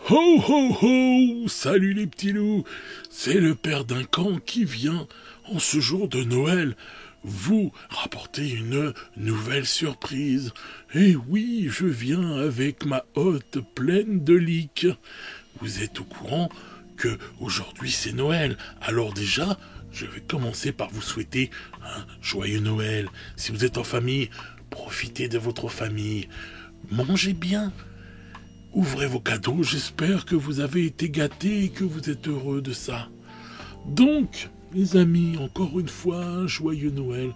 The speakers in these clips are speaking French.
Ho ho ho! Salut les petits loups! C'est le père Duncan qui vient, en ce jour de Noël, vous rapporter une nouvelle surprise. Et oui, je viens avec ma hotte pleine de leaks. Vous êtes au courant que aujourd'hui c'est Noël, alors déjà, je vais commencer par vous souhaiter un joyeux Noël. Si vous êtes en famille, profitez de votre famille. Mangez bien. Ouvrez vos cadeaux, j'espère que vous avez été gâtés et que vous êtes heureux de ça. Donc, les amis, encore une fois, un joyeux Noël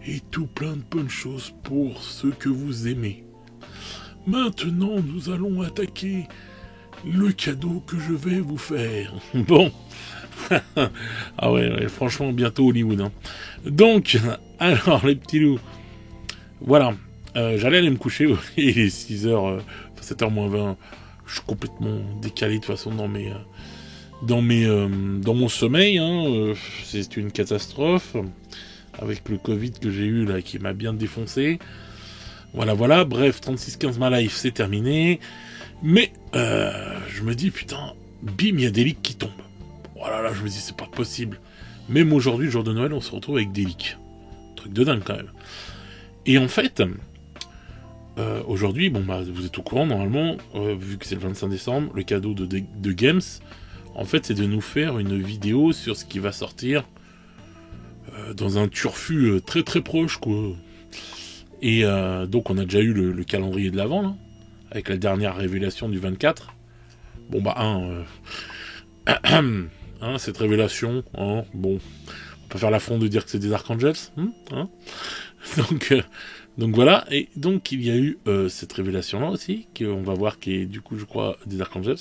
et tout plein de bonnes choses pour ceux que vous aimez. Maintenant, nous allons attaquer le cadeau que je vais vous faire. Bon. Ah ouais, franchement, bientôt Hollywood. Hein. Donc, alors, les petits loups, voilà. J'allais aller me coucher, il est 6h, 7h moins 20. Je suis complètement décalé de toute façon dans mon sommeil. Hein. C'est une catastrophe avec le Covid que j'ai eu là qui m'a bien défoncé. Voilà. Bref, 36-15 ma life, c'est terminé. Mais je me dis putain, bim, il y a des leaks qui tombent. Voilà, là, je me dis c'est pas possible. Même aujourd'hui, jour de Noël, on se retrouve avec des leaks. Truc de dingue quand même. Et en fait, aujourd'hui, vous êtes au courant, normalement, vu que c'est le 25 décembre, le cadeau de Games, en fait, c'est de nous faire une vidéo sur ce qui va sortir dans un turfu très très proche, quoi. Et donc, on a déjà eu le calendrier de l'Avent, là, avec la dernière révélation du 24. Cette révélation, hein, bon, on peut faire l'affront de dire que c'est des Archangels, hein. Donc voilà, et donc il y a eu cette révélation-là aussi, qu'on va voir qui est du coup, je crois, des Archangels.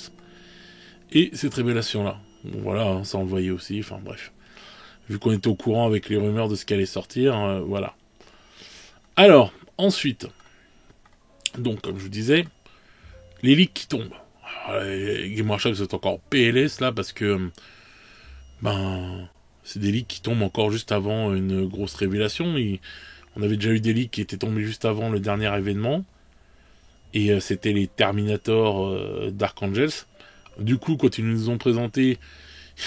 Et cette révélation-là, bon, voilà, hein, ça on le voyait aussi, enfin bref. Vu qu'on était au courant avec les rumeurs de ce qui allait sortir, voilà. Alors, ensuite, donc comme je vous disais, les leaks qui tombent. Alors, Game Workshop, c'est encore PLS là, parce que, c'est des leaks qui tombent encore juste avant une grosse révélation. On avait déjà eu des leaks qui étaient tombés juste avant le dernier événement. Et c'était les Terminator d'Archangels. Du coup, quand ils nous ont présenté,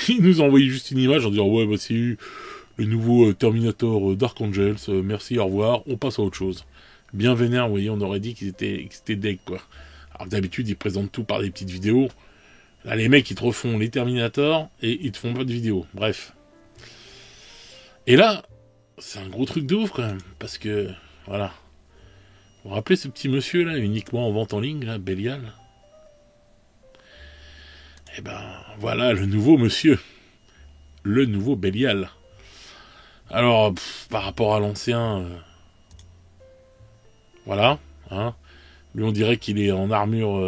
ils nous ont envoyé juste une image en disant ouais, c'est le nouveau Terminator d'Archangels, merci, au revoir, on passe à autre chose. Bien vénère, vous voyez, on aurait dit qu'ils étaient deg, quoi. Alors d'habitude, ils présentent tout par des petites vidéos. Là, les mecs, ils te refont les Terminator et ils te font pas de vidéos. Bref. Et là, c'est un gros truc de ouf quand même, parce que, voilà. Vous vous rappelez ce petit monsieur là, uniquement en vente en ligne, là, Belial? Eh ben, voilà le nouveau monsieur. Le nouveau Belial. Alors, par rapport à l'ancien, voilà, hein. Lui, on dirait qu'il est en armure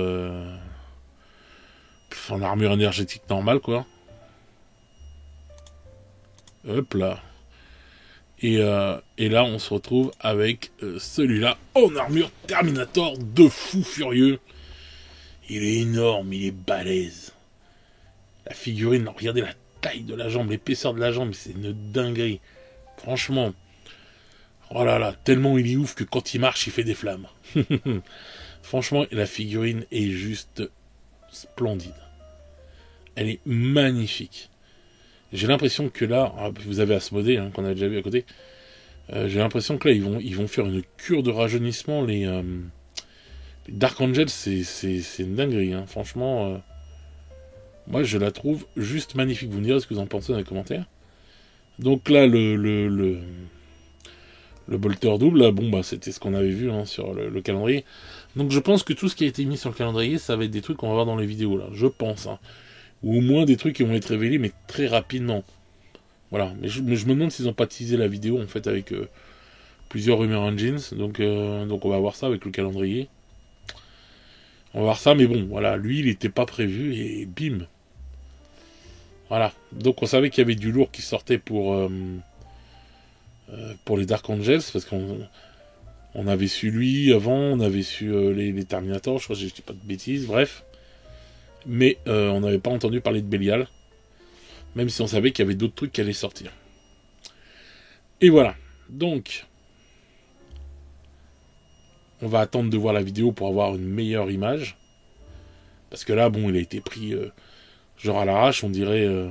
énergétique normale, quoi. Hop là. Et là, on se retrouve avec celui-là en armure Terminator de fou furieux. Il est énorme, il est balèze. La figurine, regardez la taille de la jambe, l'épaisseur de la jambe, c'est une dinguerie. Franchement, oh là là, tellement il est ouf que quand il marche, il fait des flammes. Franchement, la figurine est juste splendide. Elle est magnifique. J'ai l'impression que là, vous avez Asmodée, hein, qu'on a déjà vu à côté. J'ai l'impression que là, ils vont faire une cure de rajeunissement. Les Dark Angel, c'est une dinguerie. Hein. Franchement, moi, je la trouve juste magnifique. Vous me direz ce que vous en pensez dans les commentaires. Donc là, le bolter double, là, c'était ce qu'on avait vu hein, sur le calendrier. Donc je pense que tout ce qui a été mis sur le calendrier, ça va être des trucs qu'on va voir dans les vidéos, là. Je pense, hein. Ou au moins des trucs qui vont être révélés, mais très rapidement. Voilà. Mais je me demande s'ils n'ont pas teasé la vidéo, en fait, avec plusieurs rumeurs engines. Donc on va voir ça avec le calendrier. On va voir ça, mais bon, voilà. Lui, il n'était pas prévu, et bim. Voilà. Donc on savait qu'il y avait du lourd qui sortait pour les Dark Angels, parce qu'on avait su lui avant, on avait su les Terminators, je crois que je dis pas de bêtises, bref. Mais on n'avait pas entendu parler de Belial, même si on savait qu'il y avait d'autres trucs qui allaient sortir. Et voilà. Donc, on va attendre de voir la vidéo pour avoir une meilleure image. Parce que là, bon, il a été pris genre à l'arrache, on dirait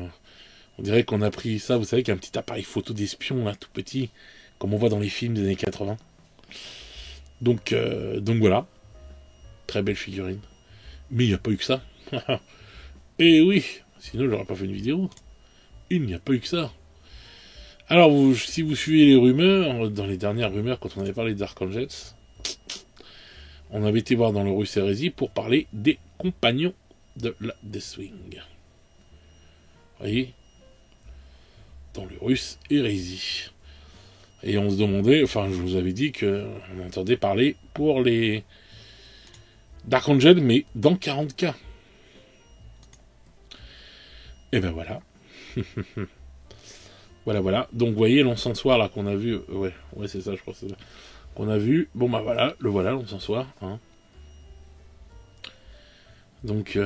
qu'on a pris ça, vous savez, qu'un petit appareil photo d'espion, là, tout petit, comme on voit dans les films des années 80. Donc voilà, très belle figurine. Mais il n'y a pas eu que ça. Et oui, sinon j'aurais pas fait une vidéo. Il n'y a pas eu que ça. Alors, si vous suivez les rumeurs, dans les dernières rumeurs, quand on avait parlé de Dark Angels, on avait été voir dans le Russe Hérésie pour parler des compagnons de la Deathwing. Vous voyez, dans le Russe Hérésie. Et on se demandait, enfin je vous avais dit qu'on entendait parler pour les Dark Angel, mais dans 40K. Et ben voilà. Voilà. Donc vous voyez l'encensoir là qu'on a vu. Ouais, c'est ça, je crois que c'est ça. Qu'on a vu. Bon bah voilà, l'encensoir. Hein. Donc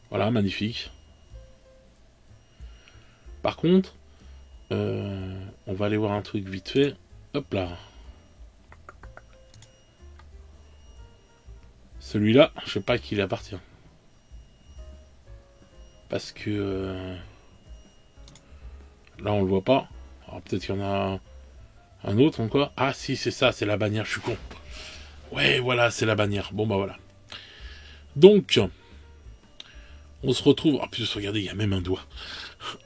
voilà, magnifique. Par contre, on va aller voir un truc vite fait. Hop là. Celui-là, je sais pas à qui il appartient. Parce que là on le voit pas. Alors peut-être qu'il y en a un autre encore. Ah si, c'est ça, c'est la bannière, je suis con. Ouais, voilà, c'est la bannière. Bon bah voilà. Donc, on se retrouve... Ah plus, regardez, il y a même un doigt.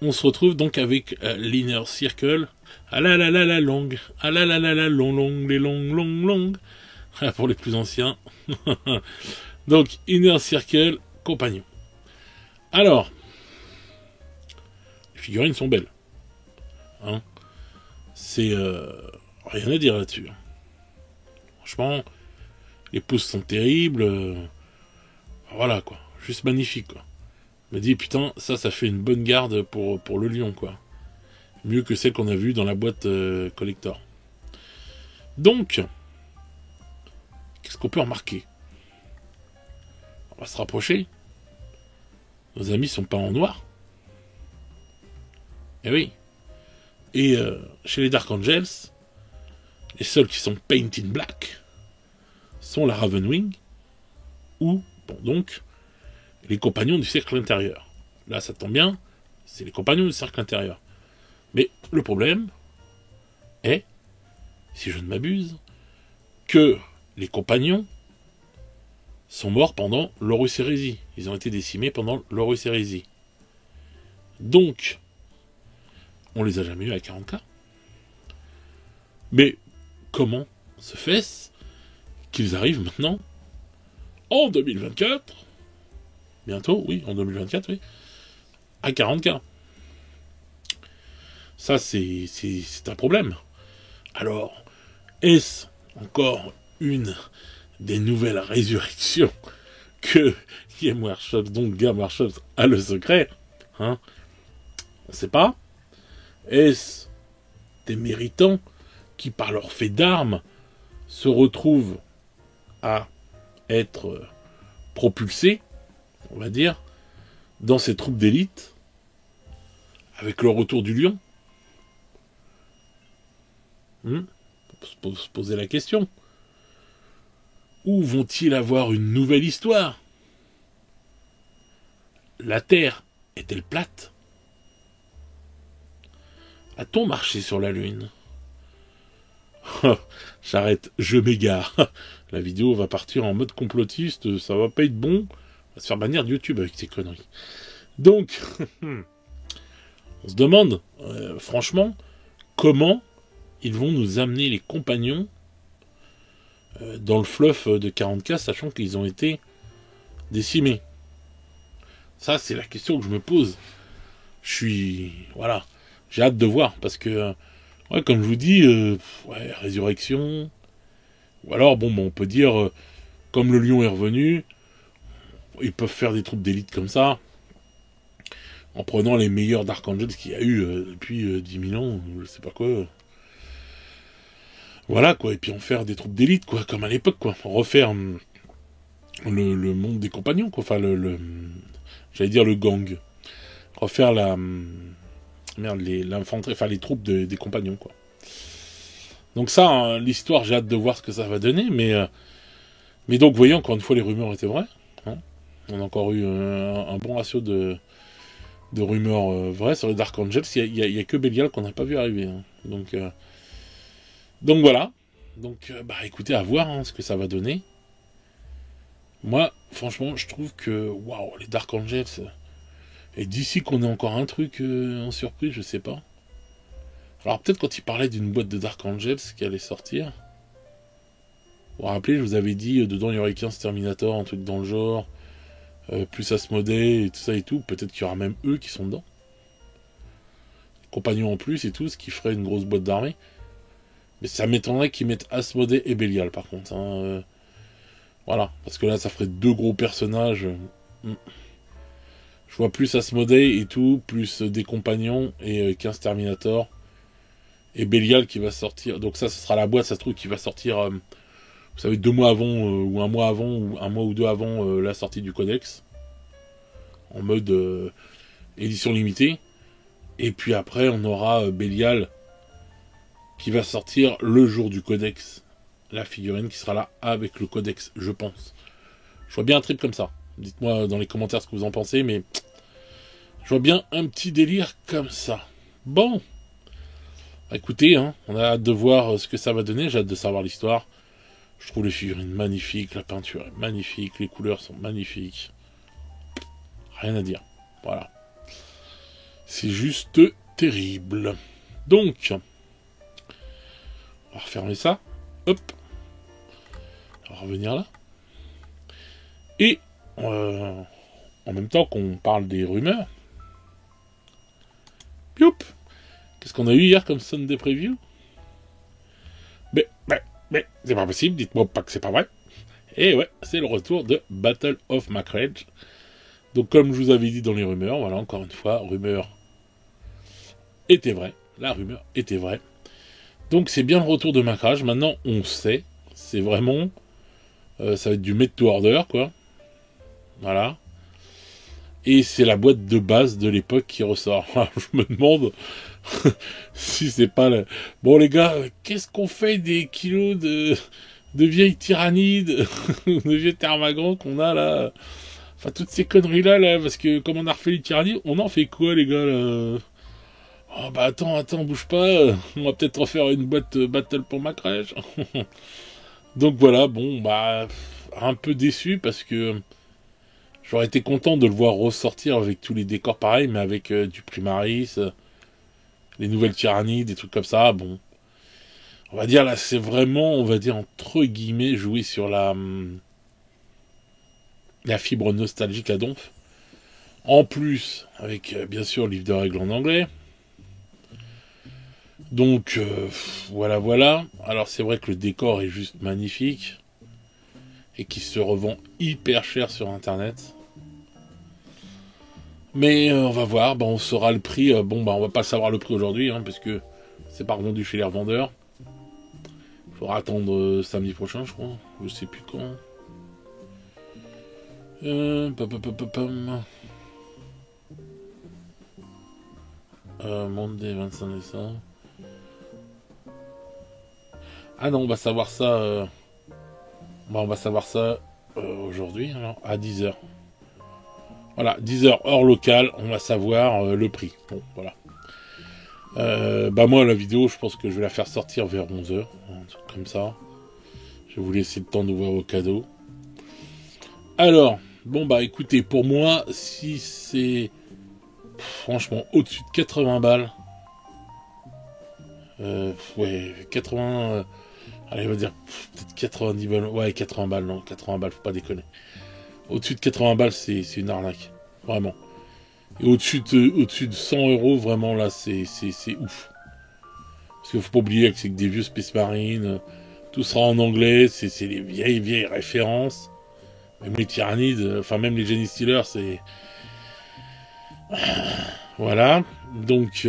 On se retrouve donc avec l'Inner Circle. Ah là là là la longue. Ah là là là la long, les longues. Pour les plus anciens. Donc, Inner Circle, compagnon. Alors, les figurines sont belles. Hein, c'est rien à dire là-dessus. Franchement, les pouces sont terribles. Voilà quoi, juste magnifique quoi. Je me dis putain, ça fait une bonne garde pour le lion quoi. Mieux que celle qu'on a vue dans la boîte collector. Donc, qu'est-ce qu'on peut remarquer? On va se rapprocher. Nos amis sont pas en noir. Eh oui. Et chez les Dark Angels, les seuls qui sont paint in black sont la Ravenwing ou, bon donc, les compagnons du cercle intérieur. Là, ça tombe bien, c'est les compagnons du cercle intérieur. Mais le problème est, si je ne m'abuse, que les compagnons sont morts pendant l'Horus Hérésie. Ils ont été décimés pendant l'Horus Hérésie. Donc, on les a jamais eu à 40K. Mais comment se fait-ce qu'ils arrivent maintenant, en 2024, bientôt, oui, en 2024, oui, à 40K? Ça, c'est un problème. Alors, est-ce encore une des nouvelles résurrections que Game Workshop, donc Game Workshop, a le secret, hein? On ne sait pas. Est-ce des méritants qui, par leur fait d'armes, se retrouvent à être propulsés, on va dire, dans ces troupes d'élite, avec le retour du lion? On peut se poser la question. Où vont-ils avoir une nouvelle histoire? La Terre est-elle plate? A-t-on marché sur la Lune? J'arrête, je m'égare. La vidéo va partir en mode complotiste, ça va pas être bon. On va se faire bannir de YouTube avec ces conneries. Donc, on se demande, franchement, comment ils vont nous amener les compagnons dans le fluff de 40K, sachant qu'ils ont été décimés. Ça, c'est la question que je me pose. Voilà, j'ai hâte de voir, parce que, ouais, comme je vous dis, résurrection, ou alors, bon, on peut dire, comme le lion est revenu, ils peuvent faire des troupes d'élite comme ça, en prenant les meilleurs Dark Angels qu'il y a eu depuis 10 000 ans, je sais pas quoi. Voilà, quoi, et puis en faire des troupes d'élite, quoi, comme à l'époque, quoi. Refaire le monde des compagnons, quoi, enfin, j'allais dire le gang. Refaire l'infanterie, enfin, les troupes des compagnons, quoi. Donc ça, hein, l'histoire, j'ai hâte de voir ce que ça va donner, mais Mais donc, vous voyez, encore une fois, les rumeurs étaient vraies. Hein. On a encore eu un bon ratio de rumeurs vraies sur les Dark Angels. Il y a que Belial qu'on n'a pas vu arriver. Hein. Donc voilà. Donc, bah écoutez, à voir hein, ce que ça va donner. Moi, franchement, je trouve que, waouh, les Dark Angels. Et d'ici qu'on ait encore un truc en surprise, je sais pas. Alors peut-être quand il parlait d'une boîte de Dark Angels qui allait sortir. Vous vous rappelez, je vous avais dit, dedans il y aurait 15 Terminator, un truc dans le genre. Plus Asmodée et tout ça et tout. Peut-être qu'il y aura même eux qui sont dedans. Compagnons en plus et tout, ce qui ferait une grosse boîte d'armée. Mais ça m'étonnerait qu'ils mettent Asmodée et Belial par contre. Hein. Voilà, parce que là ça ferait deux gros personnages. Je vois plus Asmodée et tout, plus des compagnons et 15 Terminator. Et Belial qui va sortir. Donc ça, ce sera la boîte, ça se trouve, qui va sortir, vous savez, 2 mois avant, ou un mois avant, ou un mois ou deux avant la sortie du codex. En mode édition limitée. Et puis après, on aura Belial qui va sortir le jour du codex. La figurine qui sera là avec le codex, je pense. Je vois bien un trip comme ça. Dites-moi dans les commentaires ce que vous en pensez, mais je vois bien un petit délire comme ça. Bon, écoutez, hein, on a hâte de voir ce que ça va donner, j'ai hâte de savoir l'histoire. Je trouve les figurines magnifiques, la peinture est magnifique, les couleurs sont magnifiques. Rien à dire, voilà. C'est juste terrible. Donc, on va refermer ça. Hop. On va revenir là. Et en même temps qu'on parle des rumeurs, youp, qu'est-ce qu'on a eu hier comme Sunday Preview? Mais, c'est pas possible, dites-moi pas que c'est pas vrai. Et ouais, c'est le retour de Battle of Macrage. Donc comme je vous avais dit dans les rumeurs, voilà, encore une fois, rumeur était vraie. La rumeur était vraie. Donc c'est bien le retour de Macrage. Maintenant, on sait, c'est vraiment, ça va être du made to order, quoi. Voilà. Et c'est la boîte de base de l'époque qui ressort. Je me demande si c'est pas le... Bon les gars, qu'est-ce qu'on fait des kilos de vieilles tyrannides, de vieux thermagants qu'on a là? Enfin toutes ces conneries là, parce que comme on a refait les tyrannides, on en fait quoi les gars là? Oh bah attends, bouge pas, on va peut-être refaire une boîte Battle pour Macrage. Donc voilà, bon bah un peu déçu parce que j'aurais été content de le voir ressortir avec tous les décors pareils, mais avec du Primaris, les nouvelles tyrannies, des trucs comme ça. Bon, on va dire là, c'est vraiment, on va dire entre guillemets, jouer sur la fibre nostalgique à donf. En plus, avec bien sûr le livre de règles en anglais. Donc voilà. Alors c'est vrai que le décor est juste magnifique et qui se revend hyper cher sur internet. Mais on va voir, on saura le prix. On va pas savoir le prix aujourd'hui, hein, parce que c'est pas revendu chez les revendeurs. Il faudra attendre samedi prochain, je crois. Je sais plus quand. Monday 25 décembre. Ah non, on va savoir ça. On va savoir ça aujourd'hui, alors, à 10h. Voilà, 10h heure locale, on va savoir le prix. Bon, voilà. Moi, la vidéo, je pense que je vais la faire sortir vers 11h, un truc comme ça. Je vais vous laisser le temps d'ouvrir vos cadeaux. Alors, écoutez, pour moi, si c'est franchement au-dessus de 80 balles, 80... allez, on va dire peut-être 90 balles. Ouais, 80 balles, non, 80 balles, faut pas déconner. Au-dessus de 80 balles, c'est une arnaque. Vraiment. Et au-dessus de 100 euros, vraiment, là, c'est ouf. Parce qu'il faut pas oublier que c'est que des vieux Space Marine, tout sera en anglais, c'est les vieilles références. Même les tyrannides, enfin même les Genie Stealers, c'est... Voilà. Donc,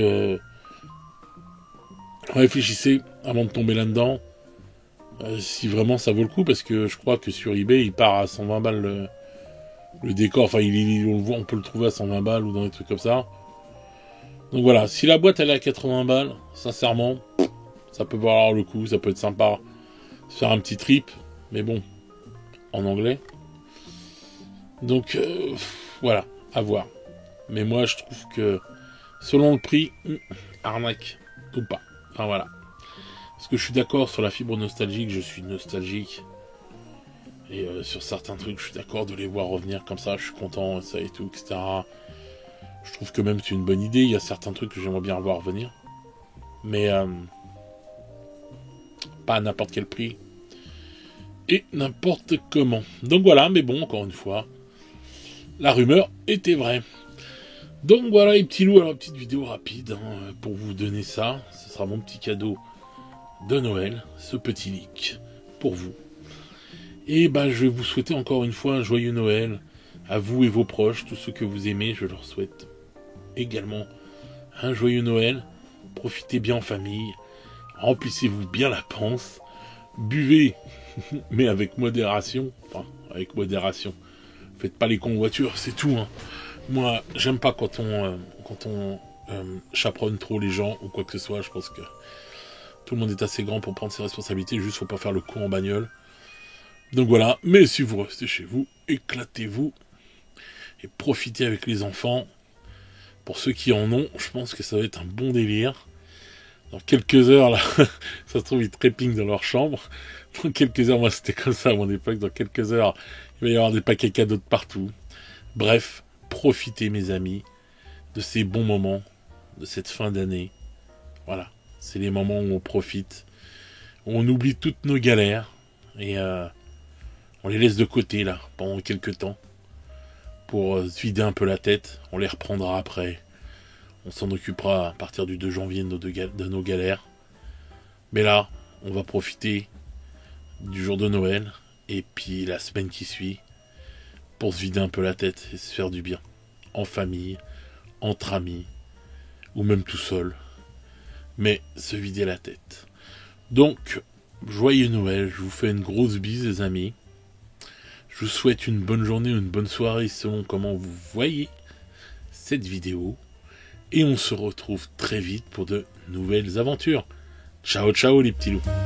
réfléchissez avant de tomber là-dedans. Si vraiment ça vaut le coup, parce que je crois que sur eBay, il part à 120 balles le décor. Enfin, on peut le trouver à 120 balles ou dans des trucs comme ça. Donc voilà, si la boîte elle est à 80 balles, sincèrement, ça peut valoir le coup, ça peut être sympa. Se faire un petit trip, mais bon, en anglais. Donc voilà, à voir. Mais moi je trouve que selon le prix, arnaque ou pas. Enfin voilà. Parce que je suis d'accord sur la fibre nostalgique, je suis nostalgique. Et sur certains trucs, je suis d'accord de les voir revenir comme ça, je suis content, ça et tout, etc. Je trouve que même c'est une bonne idée, il y a certains trucs que j'aimerais bien voir revenir. Mais pas à n'importe quel prix. Et n'importe comment. Donc voilà, mais bon, encore une fois, la rumeur était vraie. Donc voilà les petits loups, alors petite vidéo rapide pour vous donner ça. Ce sera mon petit cadeau de Noël, ce petit leak pour vous. Et bah je vais vous souhaiter encore une fois un joyeux Noël à vous et vos proches, tous ceux que vous aimez, je leur souhaite également un joyeux Noël. Profitez bien en famille, remplissez-vous bien la panse, buvez, mais avec modération, enfin avec modération. Faites pas les cons en voiture, c'est tout. Hein. Moi, j'aime pas quand on chaperonne trop les gens ou quoi que ce soit. Je pense que tout le monde est assez grand pour prendre ses responsabilités. Juste, faut pas faire le con en bagnole. Donc voilà. Mais si vous restez chez vous, éclatez-vous et profitez avec les enfants. Pour ceux qui en ont, je pense que ça va être un bon délire. Dans quelques heures, là, ça se trouve, ils trépignent dans leur chambre. Dans quelques heures, moi, c'était comme ça à mon époque. Dans quelques heures, il va y avoir des paquets cadeaux de partout. Bref, profitez, mes amis, de ces bons moments, de cette fin d'année. Voilà, c'est les moments où on profite, où on oublie toutes nos galères et on les laisse de côté, là, pendant quelques temps, pour se vider un peu la tête. On les reprendra après. On s'en occupera à partir du 2 janvier de nos galères. Mais là, on va profiter du jour de Noël et puis la semaine qui suit pour se vider un peu la tête et se faire du bien. En famille, entre amis, ou même tout seul. Mais se vider la tête. Donc, joyeux Noël, je vous fais une grosse bise les amis. Je vous souhaite une bonne journée ou une bonne soirée selon comment vous voyez cette vidéo. Et on se retrouve très vite pour de nouvelles aventures. Ciao ciao les petits loups.